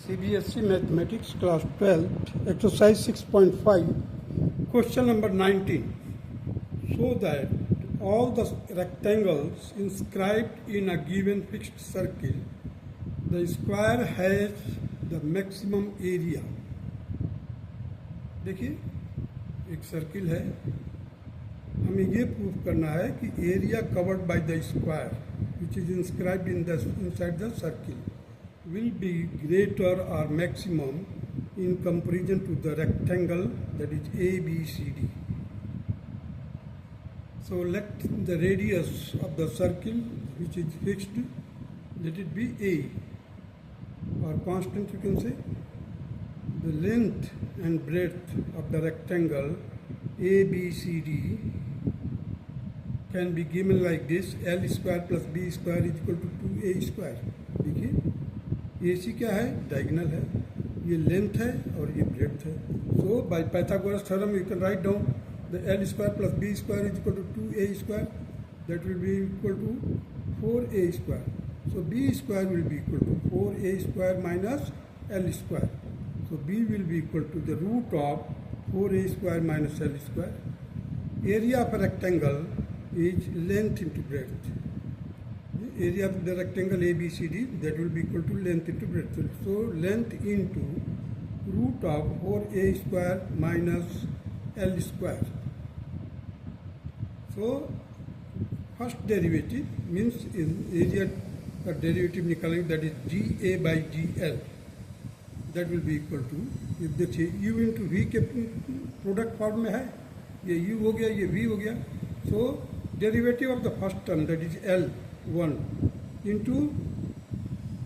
CBSE Mathematics Class 12, Exercise 6.5, Question number 19. Show that all the rectangles inscribed in a given fixed circle, the square has the maximum area. देखिए एक circle है, हमें ये proof करना है कि area covered by the square which is inscribed inside the circle will be greater or maximum in comparison to the rectangle that is ABCD. So let the radius of the circle which is fixed, let it be A, or constant you can say. The length and breadth of the rectangle ABCD can be given like this: L square plus B square is equal to 2A square. देखिए AC क्या है? Diagonal है, ये length है और ये breadth है. So by Pythagoras theorem you can write down the L square plus B square is equal to 2A square, that will be equal to 4A square. So B square will be equal to 4A square minus L square. So B will be equal to the root of 4A square minus L square. Area of a rectangle is length into breadth. Area of the rectangle ABCD, that will be equal to length into breadth. So length into root of 4A square minus L square. So first derivative means in area का derivative निकालेंगे, that is GA by GL, that will be equal to, if देखिए U into V के product form में है, ये U हो गया, ये V हो गया. So derivative of the first term, that is L1 into,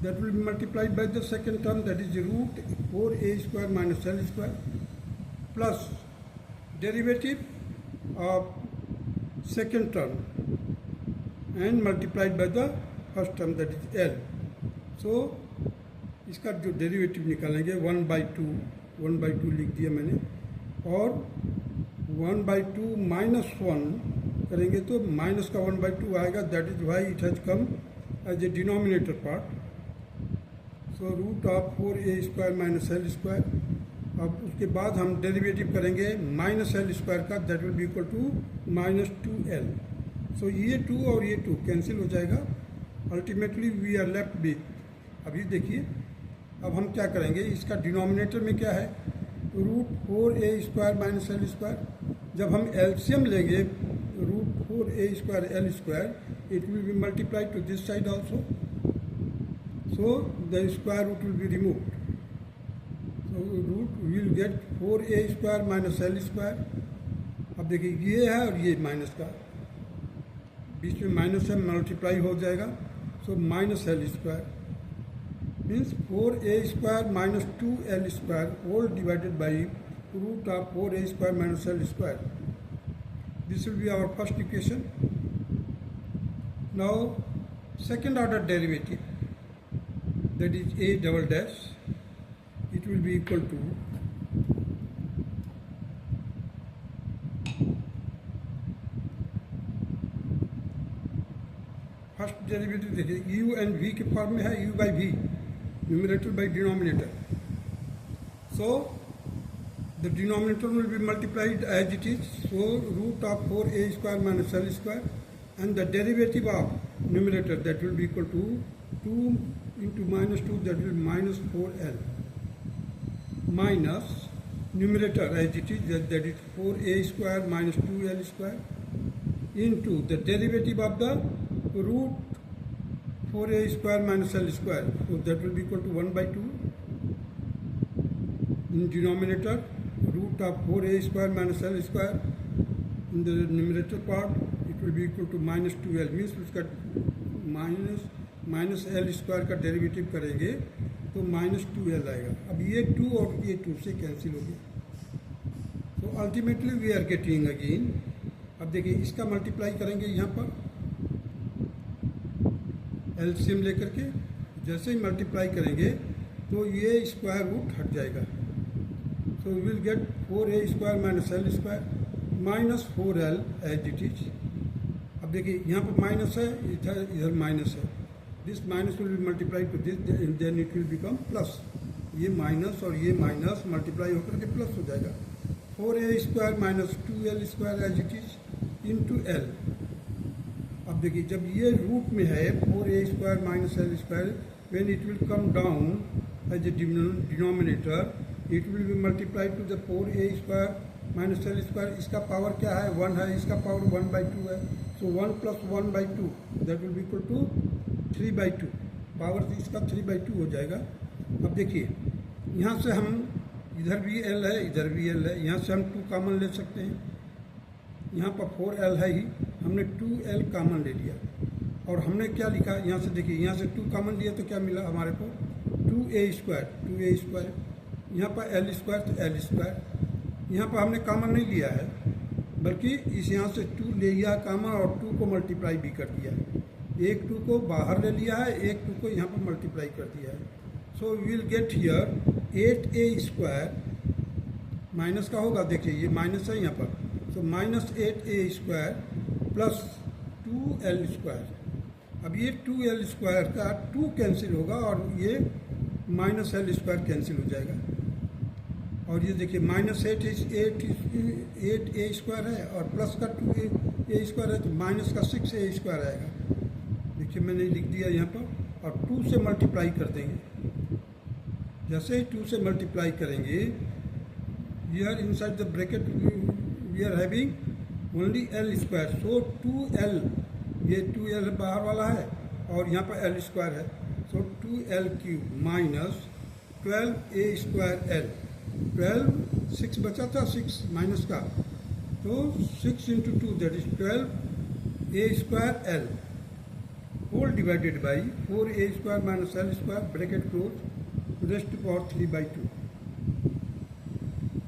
that will be multiplied by the second term, that is root 4A square minus L square, plus derivative of second term and multiplied by the first term, that is L. So इसका जो derivative निकालेंगे 1/2 लिख दिया मैंने, और 1/2 minus 1 करेंगे तो minus का 1/2 आएगा. That is why it has come as a denominator part. So root of 4A square minus L square. अब उसके बाद हम डेरिवेटिव करेंगे माइनस L स्क्वायर का, that will be equal to minus 2L. So ये 2 और ये 2 कैंसिल हो जाएगा. Ultimately we are left with, अभी देखिए अब हम क्या करेंगे, इसका डिनोमिनेटर में क्या है, root 4A square minus L square. जब हम एलसीएम लेंगे root 4A square L square, it will be multiplied to this side also. So the square root will be removed. So root we will get 4A square minus L square. अब देखिए ये है और ये minus का, बीच में minus है, multiply हो जाएगा. So minus L square means 4A square minus 2L square whole divided by root of 4A square minus L square. This will be our first equation. Now second order derivative, that is A double dash, it will be equal to first derivative देखिए U and V के form में है, U by V, numerator by denominator. So the denominator will be multiplied as it is, so root of 4A square minus L square, and the derivative of numerator, that will be equal to 2 into minus 2, that will be minus 4L, minus numerator as it is, that is 4A square minus 2L square, into the derivative of the root 4A square minus L square, so that will be equal to 1/2 in denominator, root of 4A square minus L square. In the numerator part it will be equal to minus 2L, means उसका minus L square का derivative करेंगे तो minus 2L आएगा. अब ये 2 और ये 2 से कैंसिल हो गया. तो ultimately we are getting again, अब देखिए इसका मल्टीप्लाई करेंगे यहाँ पर एलसीएम लेकर के, जैसे ही मल्टीप्लाई करेंगे तो ये स्क्वायर रूट हट जाएगा. So we will get 4A square minus L square minus 4L as it is. अब देखिए यहाँ पर माइनस है, इधर माइनस है. This minus will be multiplied to this, and then it will become plus. ये माइनस और ये माइनस मल्टीप्लाई होकर के प्लस हो जाएगा। 4a² minus 2l² as it is into L. अब देखिए जब ये रूट में है 4a² minus l², when it will come down as a denominator it will be multiplied to the 4a² minus l²। इसका पावर क्या है? 1 है, इसका पावर 1/2 है। So 1 plus 1/2 that will be equal to 3/2। Power इसका 3/2 हो जाएगा। अब देखिए यहाँ से हम इधर भी l है, इधर भी l है, यहाँ से हम 2 कॉमन ले सकते हैं। यहाँ पर 4l है ही, हमने 2l कॉमन ले लिया और हमने क्या लिखा यहाँ से देखिए, यहाँ से 2 कॉमन लिया तो क्या मिला हमारे को? 2a²। यहाँ पर l² तो l²। यहाँ पर हमने कॉमन नहीं लिया है बल्कि इस यहाँ से 2 ले लिया कॉमन और 2 को मल्टीप्लाई भी कर दिया है। एक 2 को बाहर ले लिया है, एक 2 को यहाँ पर मल्टीप्लाई कर दिया है। So we will get here 8a² minus का होगा, देखिए ये माइनस है यहाँ पर, तो माइनस 8a² प्लस 2l²। अब ये 2l² का 2 कैंसिल होगा और ये माइनस l² कैंसिल हो जाएगा। और ये देखिए माइनस 8a² है और प्लस का 2a² है तो माइनस का 6a² आएगा। देखिए मैंने लिख दिया यहाँ पर और 2 से मल्टीप्लाई कर देंगे। जैसे ही 2 से मल्टीप्लाई करेंगे, here inside the bracket we are having only l²। So 2l, ये 2l बाहर वाला है और यहाँ पर l² है। सो 2l³ माइनस 12a²l। 12, 6 बचा था, 6 माइनस का, तो 6 × 2 that is 12a²l whole divided by 4a² minus l² bracket close raised to power 3/2।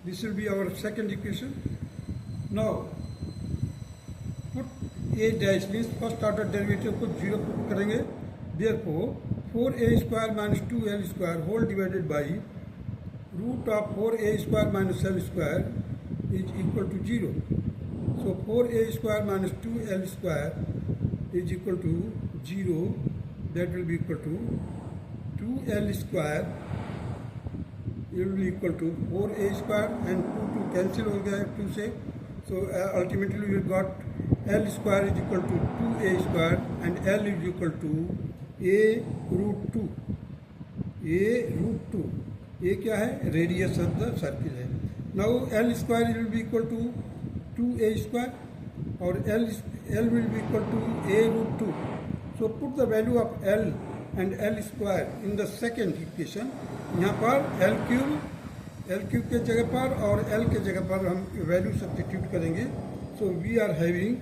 This will be our second equation. Now put a dash means first order derivative को 0 put करेंगे। Therefore 4a² minus 2l² whole divided by root of 4a² minus l² is equal to 0. So 4a² minus 2l² is equal to 0. That will be equal to 2l². It will be equal to 4a² and 2 cancel हो गया 2 से. So ultimately we got l² is equal to 2a² and l is equal to a√2. a√2. ये क्या है? Radius of the circle है। Now l² will be equal to 2a² और l will be equal to a√2। So put the value of l and l² in the second equation. यहाँ पर l³ के जगह पर और l के जगह पर हम वैल्यू सब्स्टिट्यूट करेंगे। सो वी आर हैविंग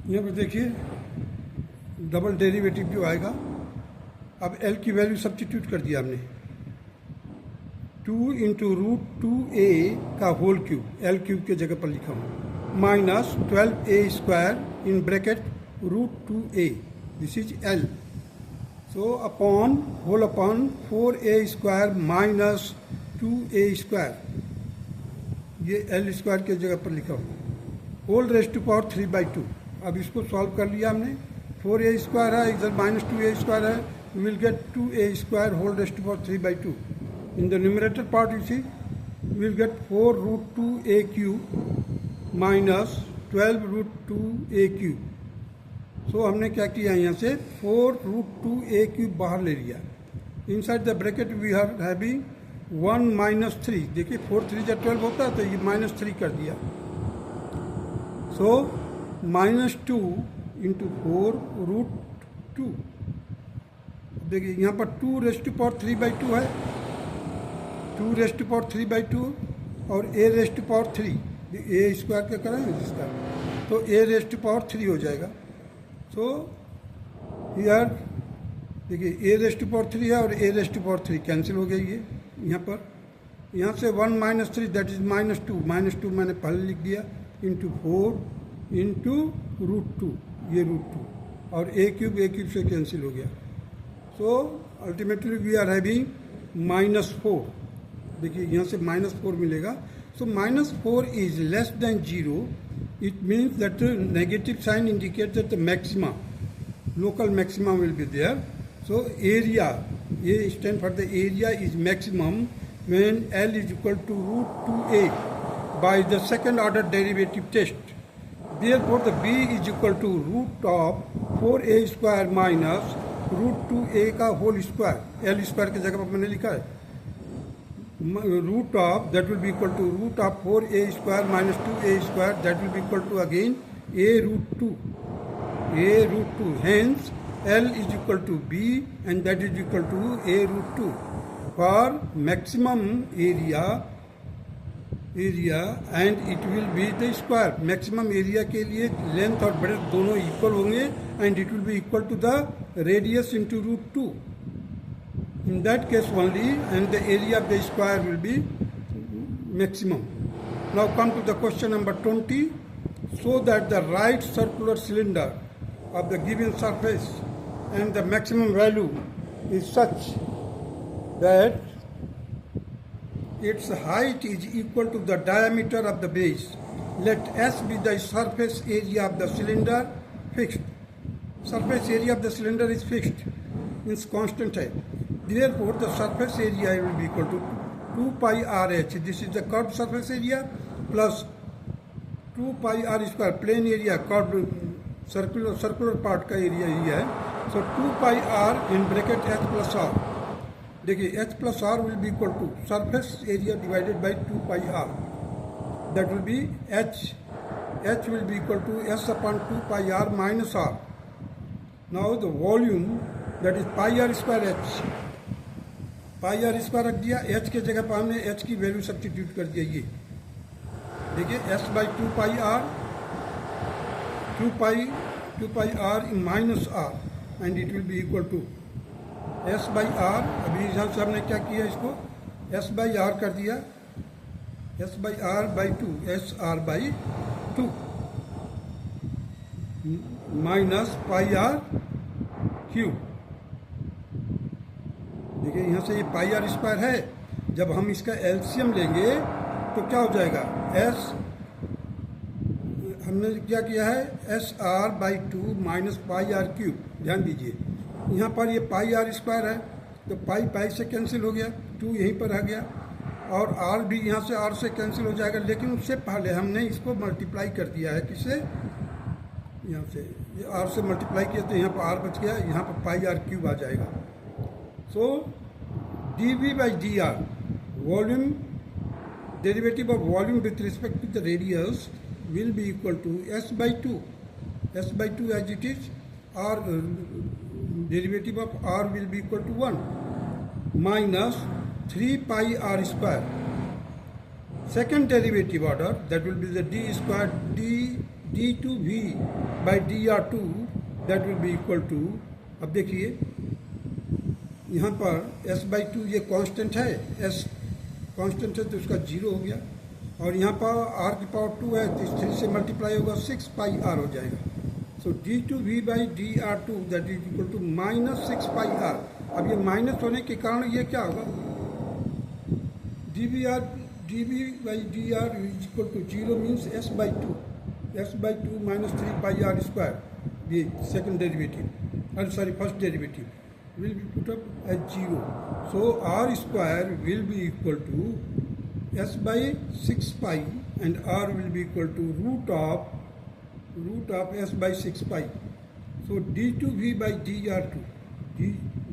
यहाँ पर देखिए डबल डेरिवेटिव जो आएगा। अब l की वैल्यू सब्स्टिट्यूट कर दिया हमने, 2 × √2a का होल क्यूब, l³ के जगह पर लिखा हूँ, minus 12a² in bracket √2a, this is l। So upon whole upon 4a² minus 2a², ये l² के जगह पर लिखा हूँ, होल रेस्ट टू पावर 3/2। अब इसको सॉल्व कर लिया हमने। 4a² है, इधर माइनस 2a² है, we will get 2a² whole raised to power 3/2। In the numerator part you see we will get 4√2a³ minus 12√2a³। So हमने क्या किया, यहाँ से 4√2a³ बाहर ले लिया। Inside the bracket we are having 1 minus 3। देखिए 4 3 जब 12 होता है तो ये -3 कर दिया। सो -2 × 4√2। देखिए यहाँ पर 2 रेस्ट टू पावर 3/2 है, 2 रेस्ट टू पावर 3/2 और a raised to power 3, a² क्या करेंगे जिसका, तो a रेस्ट टू पावर 3 हो जाएगा। सो हियर देखिए a रेस्ट टू पावर 3 है और a raised to power 3 cancel हो गई है यहाँ पर। यहाँ से 1 माइनस 3 दैट इज -2 मैंने पहले लिख दिया इंटू 4 इंटू √2 ये √2 और a क्यूब से कैंसिल हो गया. So ultimately we are having -4. देखिए यहाँ से -4 मिलेगा. So -4 is less than 0. It means that negative sign indicate that the maxima local maximum will be there. So area, A stand for the area is maximum when L is equal to √2a by the second order derivative test. Therefore the B is equal to root of 4a square minus √2a का whole square. L square की जगह पर मैंने लिखा है root of that will be equal to root of 4a square minus 2a square that will be equal to again a √2. Hence L is equal to B and that is equal to a √2 for maximum area and it will be the square. Maximum area के लिए length और breadth दोनों equal होंगे and it will be equal to the radius into √2. In that case only and the area of the square will be maximum. Now come to the question number 20. So that the right circular cylinder of the given surface and the maximum value is such that its height is equal to the diameter of the base. Let S be the surface area of the cylinder fixed. Surface area of the cylinder is fixed, means constant है. Therefore the surface area will be equal to 2 pi RH. This is the curved surface area plus 2 pi r square plane area curved circular part का area ही है. So 2 pi r in bracket h plus r. देखिए h plus r will be equal to surface area divided by 2 pi r. That will be h will be equal to s upon 2 pi r minus r. Now the volume that is pi r square h. Pi r square रख दिया, h के जगह पर हमने h की value substitute कर दिया. ये देखिए s by 2 pi r 2 pi r in minus r and it will be equal to s by r. अभी यहाँ से हमने क्या किया, इसको s by r कर दिया, s by r by 2 s r by 2 minus pi r cube. देखिए यहाँ से ये पाई आर स्क्वायर है. जब हम इसका एलसीएम लेंगे तो क्या हो जाएगा, s हमने क्या किया है S R by 2 minus pi R cube. ध्यान दीजिए यहाँ पर ये पाई आर स्क्वायर है तो पाई से कैंसिल हो गया, 2 यहीं पर आ गया और आर भी यहाँ से आर से कैंसिल हो जाएगा. लेकिन उससे पहले हमने इसको मल्टीप्लाई कर दिया है, किससे, यहाँ से ये आर से मल्टीप्लाई किया तो यहाँ पर आर बच गया, यहाँ पर पाई आर क्यूब आ जाएगा. So d v by d r volume derivative of volume with respect to the radius will be equal to s by 2 as it is, or derivative of r will be equal to 1 minus 3 pi r square. Second derivative order that will be the d square d2v by dr2 that will be equal to. अब देखिए यहाँ पर s by 2 ये constant है, s constant है तो उसका 0 हो गया और यहाँ पर r की पावर 2 है तो 3 से मल्टीप्लाई होगा 6 पाई r हो जाएगा. So d2v by dr2 that is equal to minus 6 pi r. अब ये माइनस होने के कारण ये क्या होगा, dv by dr is equal to 0 means s by 2 minus 3 pi r square. ये second derivative first derivative will be put up as 0. So r square will be equal to s by 6 pi and r will be equal to root of s by 6 pi. So d2v by dr2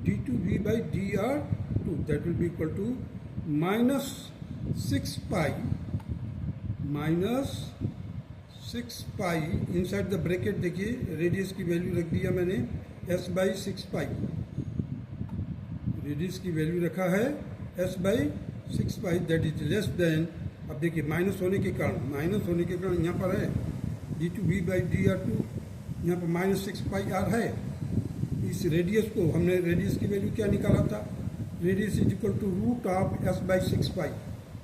d2v by dr2 that will be equal to minus 6 pi inside the bracket. देखिए radius की value रख दिया मैंने s by 6 pi. Radius की value रखा है s by 6 pi that is less then. अब देखिए माइनस होने के कारण यहाँ पर है d2v बाई dr2, यहाँ पर माइनस 6 पाई r है. इस रेडियस को हमने रेडियस की वैल्यू क्या निकाला था, radius is equal to root of s by 6 pi.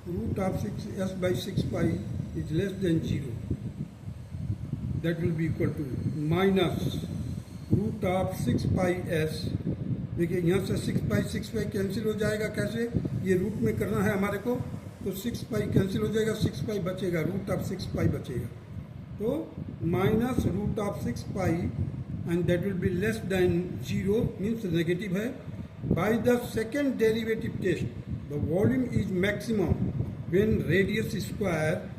root of 6s by 6 pi is less than 0. That will be equal to minus root of 6 pi s. देखिए यहाँ से 6 पाई कैंसिल हो जाएगा. कैसे? ये रूट में करना है हमारे को, तो 6 पाई कैंसिल हो जाएगा, 6 पाई बचेगा, रूट ऑफ 6 पाई बचेगा. तो minus root of 6 pi and that will be less than 0 means negative है. By the second derivative test the volume is maximum when radius square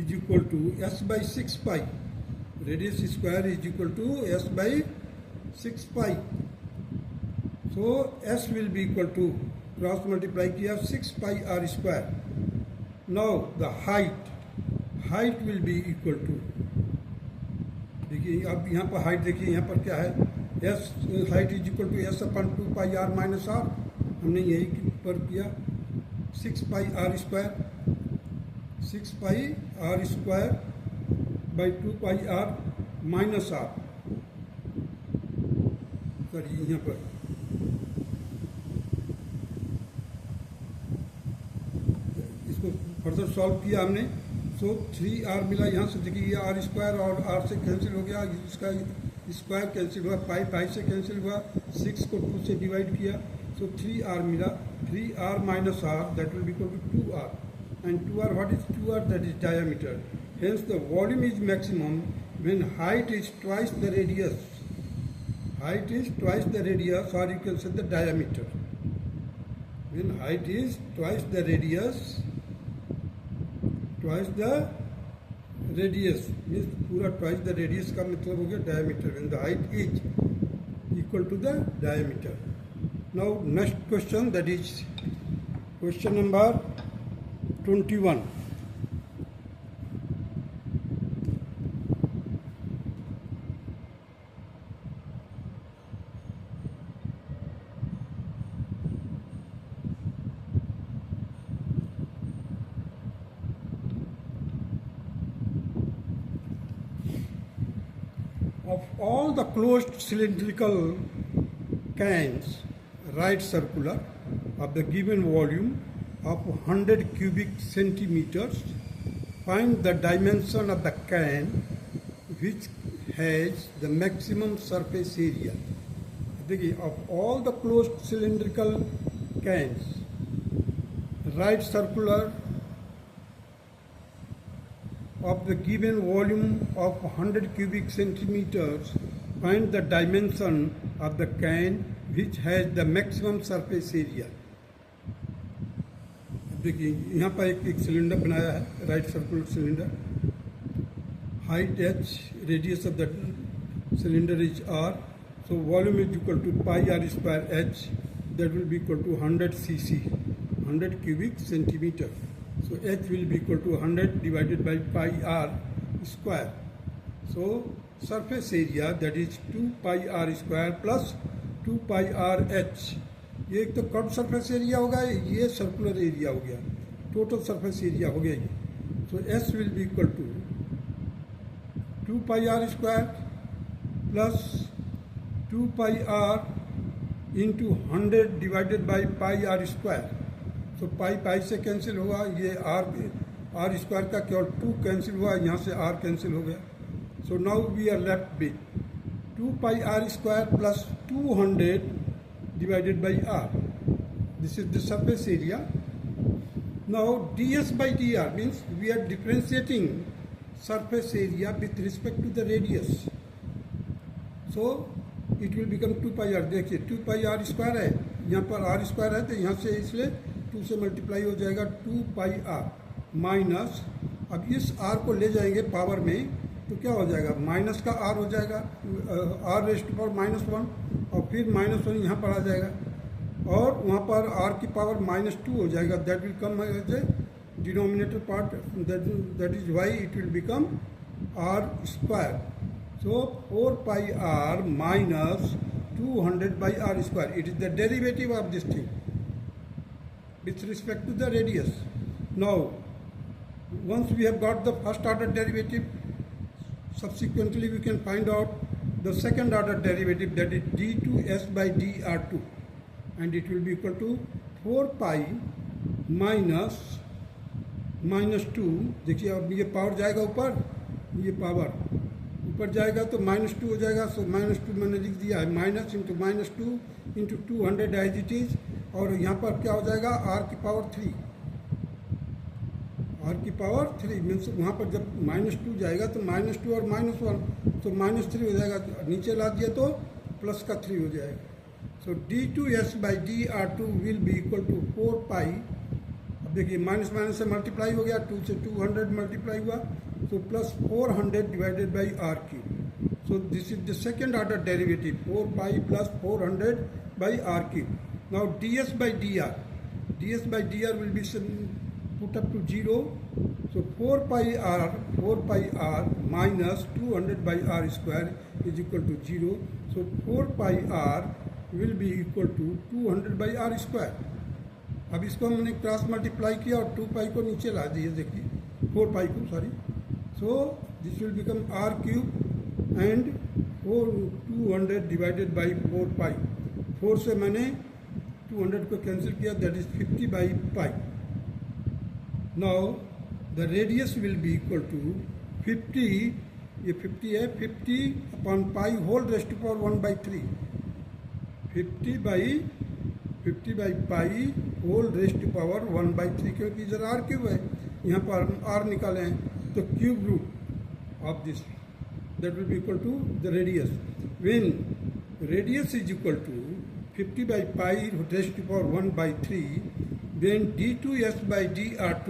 is equal to s by 6 pi. Radius square is equal to s by 6 pi. So s will be equal to cross multiply किया 6 pi r square. Now the height will be equal to, देखिए अब यहाँ पर height देखिए, यहाँ पर क्या है, s height is equal to s upon 2 pi r minus r. हमने यही पर किया 6 pi r square, 6 pi r square by 2 pi r minus r. करिए यहाँ पर इसको फर्दर सॉल्व किया हमने. सो 3r मिला. यहाँ से देखिए ये r स्क्वायर और r से कैंसिल हो गया, इसका स्क्वायर कैंसिल हुआ, पाई से कैंसिल हुआ, 6 को 2 से डिवाइड किया, सो 3r मिला. 3r minus r that will be equal to 2r. And 2r, what is 2r? That is diameter. Hence the volume is maximum when height is twice the radius. Height is twice the radius, or you can say the diameter. When height is twice the radius means पूरा twice the radius का मतलब हो गया diameter. When the height is equal to the diameter. Now next question, that is question number 21. Of all the closed cylindrical cans, right circular, of the given volume of 100 cubic centimeters, find the dimension of the can which has the maximum surface area. देखिए, of all the closed cylindrical cans, right circular, of the given volume of 100 cubic centimeters, find the dimension of the can which has the maximum surface area. देखिए यहाँ पर एक cylinder बनाया है, right circular cylinder, height h, radius of the cylinder is r, so volume is equal to pi r square h, that will be equal to 100 cc, 100 cubic centimeter. So h will be equal to 100 divided by pi r square. So surface area, that is 2 pi r square plus 2 pi r h. ये एक तो curve surface area होगा, ये circular area हो गया, total surface area हो गया ये. So s will be equal to 2 pi are square plus 2 pi r into 100 divided by pi are square. So pi से कैंसिल हुआ, ये आर स्क्वायर का केवल 2 कैंसिल हुआ, यहाँ से आर कैंसिल हो गया. So now we are left with 2 pi are square plus 200 divided by r. This is the surface area. Now ds by dr means we are differentiating surface area with respect to the radius. So it will become 2 pi r. देखिए 2 pi r square है, यहाँ पर r square है, तो यहाँ से इसलिए 2 से मल्टीप्लाई हो जाएगा 2 pi r माइनस, अब इस r को ले जाएंगे पावर में, तो क्या हो जाएगा, माइनस का r हो जाएगा, r रेस्ट पर -1, और फिर -1 यहाँ पर आ जाएगा, और वहाँ पर r की पावर -2 हो जाएगा. That will come as a denominator part, that is why it will become r square. So 4 pi r minus 200 by r square. It is the derivative of this thing with respect to the radius. Now once we have got the first order derivative, subsequently we can find out the second order derivative, that is d2s by dr2, and it will be equal to 4 pi -2, देखिए अब ये power जाएगा ऊपर, ये power ऊपर जाएगा तो -2 हो जाएगा। सो -2 मैंने लिख दिया है, minus into -2 into 200 as it is, और यहाँ पर क्या हो जाएगा r की पावर 3, r की पावर 3 मीन्स वहाँ पर जब -2 जाएगा तो -2 और -1 तो -3 हो जाएगा, नीचे ला दिया तो प्लस का 3 हो जाएगा। So d2s by dr2 will be equal to 4 pi, अब देखिए माइनस माइनस से मल्टीप्लाई हो गया, 2 से 200 मल्टीप्लाई हुआ, so plus 400 divided by r cube. So this is the second order derivative, 4 pi plus 400 by r cube. Now ds by dr will be put up to 0. So 4 pi r minus 200 by r square is equal to 0. So 4 pi r will be equal to 200 by r square. अब इसको हमने cross multiply किया और 2 पाई को नीचे ला दिए, देखिए 4 पाई को, sorry. So this will become r cube and 200 divided by 4 pi. 4 से मैंने 200 को कैंसिल किया, that is 50 by pi. Now the radius will be equal to 50, ये 50 है, 50 upon pi whole raised to power 1 by 3. 50 by pi whole raised to power 1 by 3, क्योंकि इधर r cube है, यहाँ पर r निकाले हैं, तो cube root of this, that will be equal to the radius. When radius is equal to 50 by pi raised to power 1 by 3, then d2s by dr2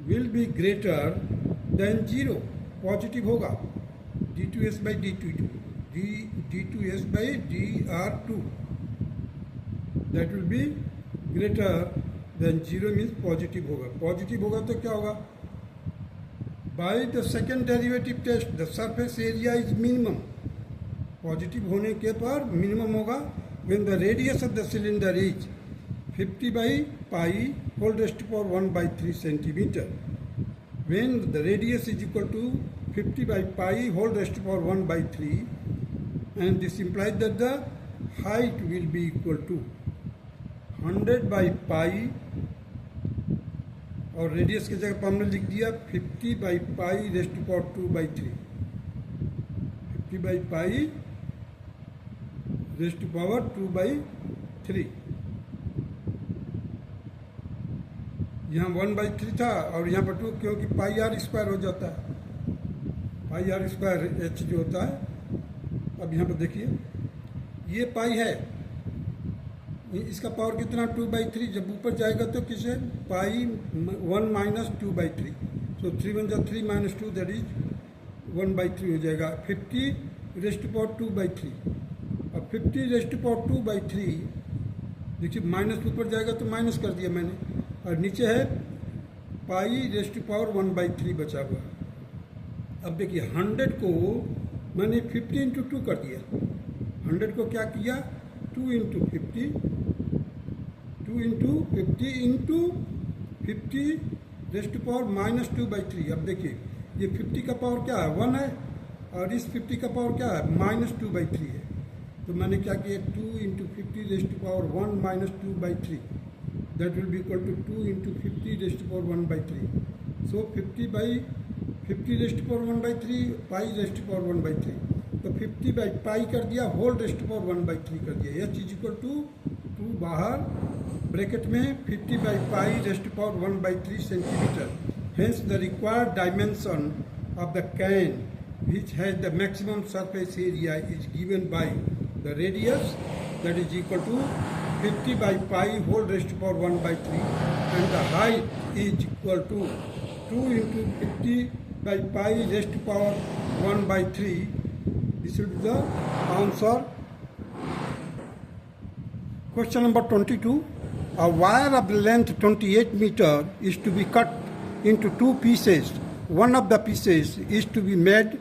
will be greater than 0, positive होगा, d2s by d2s by dr2 that will be greater than 0 means positive होगा। Positive होगा तो क्या होगा, by the second derivative test the surface area is minimum, positive होने के पर minimum होगा when the radius of the cylinder is 50 by pi whole raised to power 1 by 3 centimeter. When the radius is equal to 50 by pi whole raised to power 1 by 3, and this implies that the height will be equal to 100 by pi, और radius की जगह पर हमने लिख दिया 50 by pi raised to power 2 by 3, 50 by pi raised to power 2 by 3, यहाँ 1 by 3 था और यहाँ पर 2, क्योंकि पाई आर स्क्वायर हो जाता है, पाई आर स्क्वायर एच जो होता है। अब यहाँ पर देखिए ये पाई है, इसका पावर कितना 2 by 3, जब ऊपर जाएगा तो किसे पाई 1 minus 2 by 3, सो 3 1 जा 3 minus 2 दैट इज 1 by 3 हो जाएगा, 50 रेस्ट टू पावर 2 by 3। अब 50 रेस्ट टू पावर 2 by 3, देखिए माइनस ऊपर जाएगा तो माइनस कर दिया मैंने, और नीचे है पाई रेस्ट टू पावर 1 by 3 बचा हुआ। अब देखिए 100 को मैंने 50 इंटू 2 कर दिया, 100 को क्या किया 2 into 50 into 50 raised to power -2 by 3। अब देखिए ये 50 का पावर क्या है 1 है, और इस 50 का पावर क्या है -2 by 3 है, तो मैंने क्या किया 2 into 50 raised to power 1 -2 by 3, that will be equal to 2 into 50 raised to power 1 by 3। So 50 raised to power 1 by 3 pi raised to power 1 by 3, तो 50 बाई पाई कर दिया, whole raised to power 1 by 3 कर दिया, यह चीज equal to 2 बाहर bracket में 50 by pi raised to power 1 by 3 centimetre. Hence the required dimension of the can which has the maximum surface area is given by the radius, that is equal to 50 by pi whole raised to power 1 by 3, and the height is equal to 2 into 50 by pi raised to power 1 by 3. This will be the answer. Question number 22. A wire of the length 28 meter is to be cut into two pieces. One of the pieces is to be made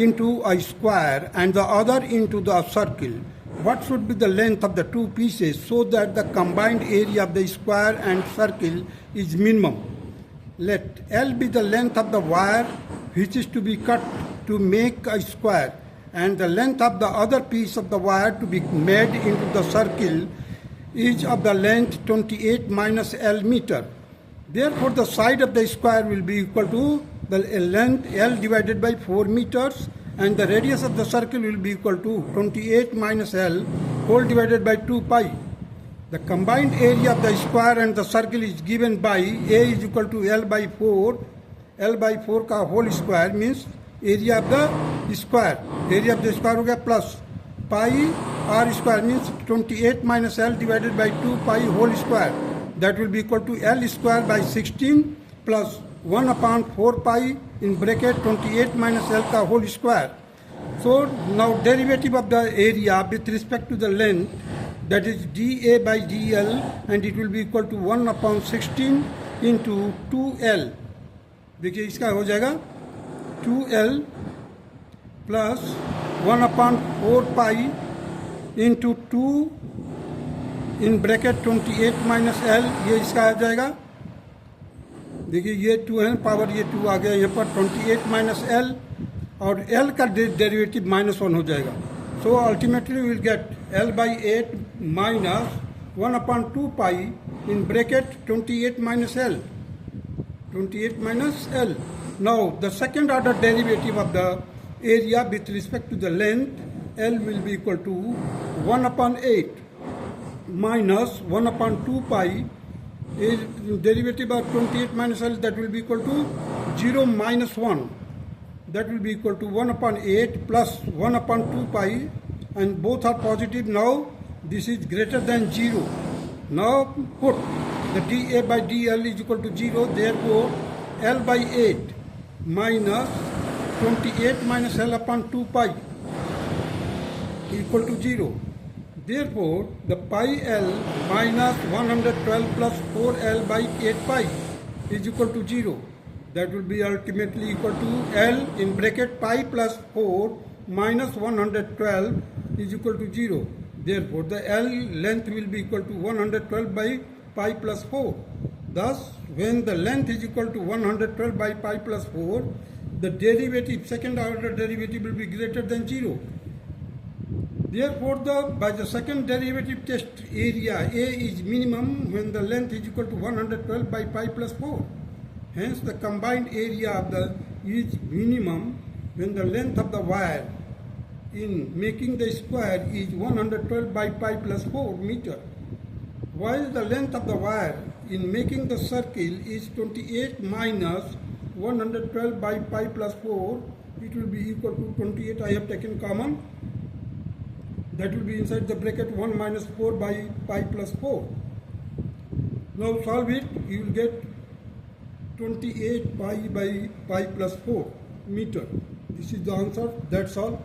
into a square and the other into the circle. What should be the length of the two pieces so that the combined area of the square and circle is minimum? Let L be the length of the wire which is to be cut to make a square, and the length of the other piece of the wire to be made into the circle is of the length 28 minus L meter. Therefore, the side of the square will be equal to the length L divided by 4 meters, and the radius of the circle will be equal to 28 minus L whole divided by 2 pi. The combined area of the square and the circle is given by A is equal to L by 4. L by 4 का whole square means area of the square. Area of the square हो गया plus pi r square means 28 minus L divided by 2 pi whole square. That will be equal to L square by 16 plus 1 upon 4 pi in bracket 28 minus L का whole square. So now derivative of the area with respect to the length, that is dA by dL, and it will be equal to 1 upon 16 into 2L. देखिए इसका हो जाएगा 2L plus 1 upon 4 pi into 2 in bracket 28 minus L, ये इसका आ जाएगा. देखिए ये 2 है, पावर ये 2 आ गया यहाँ पर 28 माइनस L, और L का डेरिवेटिव -1 हो जाएगा. So ultimately will get L by 8 minus 1 upon 2 pi in bracket 28 minus L. 28 minus L. Now the second order derivative of the area with respect to the length L will be equal to 1 upon 8 minus 1 upon 2 pi is derivative of 28 minus L, that will be equal to 0 minus 1. That will be equal to 1 upon 8 plus 1 upon 2 pi, and both are positive. Now this is greater than 0. Now put the dA by dL is equal to 0. Therefore L by 8 minus 28 minus L upon 2 pi equal to 0. Therefore the pi L minus 112 plus 4L by 8 pi is equal to 0. That will be ultimately equal to L in bracket pi plus 4 minus 112 is equal to 0. Therefore the L length will be equal to 112 by pi plus 4. Thus when the length is equal to 112 by pi plus 4, the derivative, second order derivative, will be greater than 0. Therefore by the second derivative test, area A is minimum when the length is equal to 112 by pi plus 4. Hence the combined area of the is minimum when the length of the wire in making the square is 112 by pi plus 4 meter, while the length of the wire in making the circle is 28 minus 112 by pi plus 4. It will be equal to 28. I have taken common. That will be inside the bracket 1 minus 4 by pi plus 4. Now solve it. You will get 28 pi by pi plus 4 meter. This is the answer. That's all.